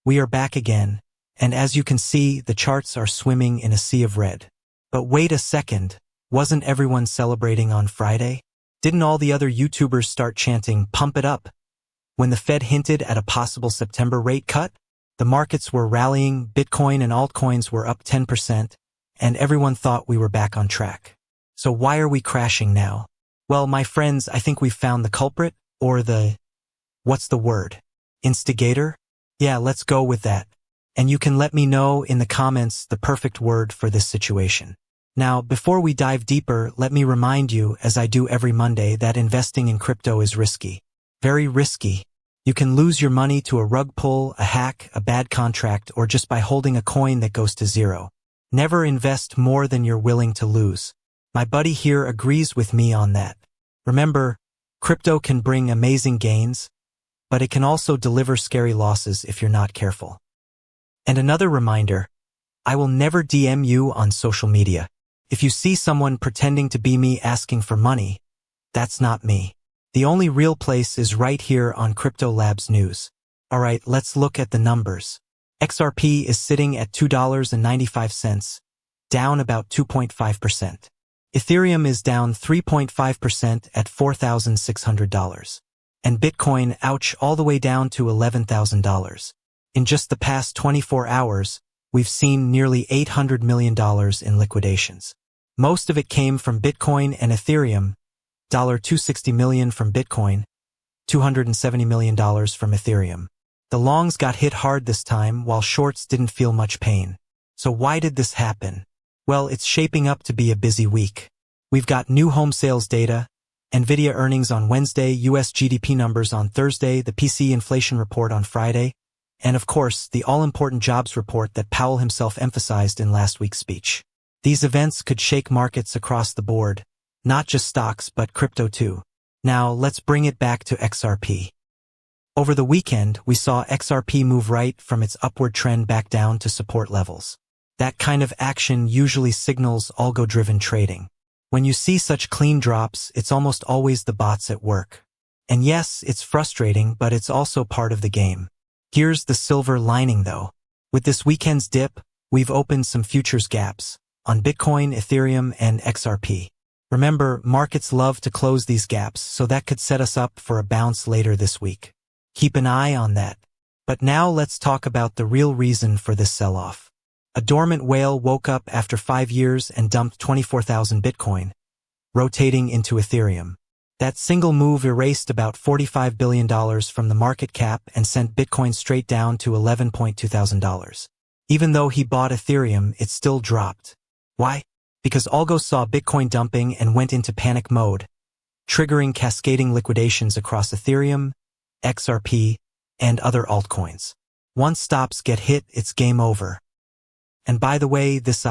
We are back again, and as you can see, the charts are swimming in a sea of red. But wait a second, wasn't everyone celebrating on Friday? Didn't all the other YouTubers start chanting, "Pump it up," when the Fed hinted at a possible September rate cut? The markets were rallying, Bitcoin and altcoins were up 10%, and everyone thought we were back on track. So why are we crashing now? Well, my friends, I think we've found the culprit, or what's the word? Instigator? Yeah, let's go with that. And you can let me know in the comments the perfect word for this situation. Now, before we dive deeper, let me remind you, as I do every Monday, that investing in crypto is risky. Very risky. You can lose your money to a rug pull, a hack, a bad contract, or just by holding a coin that goes to zero. Never invest more than you're willing to lose. My buddy here agrees with me on that. Remember, crypto can bring amazing gains, but it can also deliver scary losses if you're not careful. And another reminder, I will never DM you on social media. If you see someone pretending to be me asking for money, that's not me. The only real place is right here on Crypto Labs News. Alright, let's look at the numbers. XRP is sitting at $2.95, down about 2.5%. Ethereum is down 3.5% at $4,600. And Bitcoin, ouch, all the way down to $11,000. In just the past 24 hours, we've seen nearly $800 million in liquidations. Most of it came from Bitcoin and Ethereum, $260 million from Bitcoin, $270 million from Ethereum. The longs got hit hard this time, while shorts didn't feel much pain. So why did this happen? Well, it's shaping up to be a busy week. We've got new home sales data, Nvidia earnings on Wednesday, US GDP numbers on Thursday, the PCE inflation report on Friday, and of course, the all-important jobs report that Powell himself emphasized in last week's speech. These events could shake markets across the board, not just stocks but crypto too. Now, let's bring it back to XRP. Over the weekend, we saw XRP move right from its upward trend back down to support levels. That kind of action usually signals algo-driven trading. When you see such clean drops, it's almost always the bots at work. And yes, it's frustrating, but it's also part of the game. Here's the silver lining though. With this weekend's dip, we've opened some futures gaps on Bitcoin, Ethereum, and XRP. Remember, markets love to close these gaps, so that could set us up for a bounce later this week. Keep an eye on that. But now let's talk about the real reason for this sell-off. A dormant whale woke up after 5 years and dumped 24,000 Bitcoin, rotating into Ethereum. That single move erased about $45 billion from the market cap and sent Bitcoin straight down to $11,200. Even though he bought Ethereum, it still dropped. Why? Because algo saw Bitcoin dumping and went into panic mode, triggering cascading liquidations across Ethereum, XRP, and other altcoins. Once stops get hit, it's game over. And by the way, this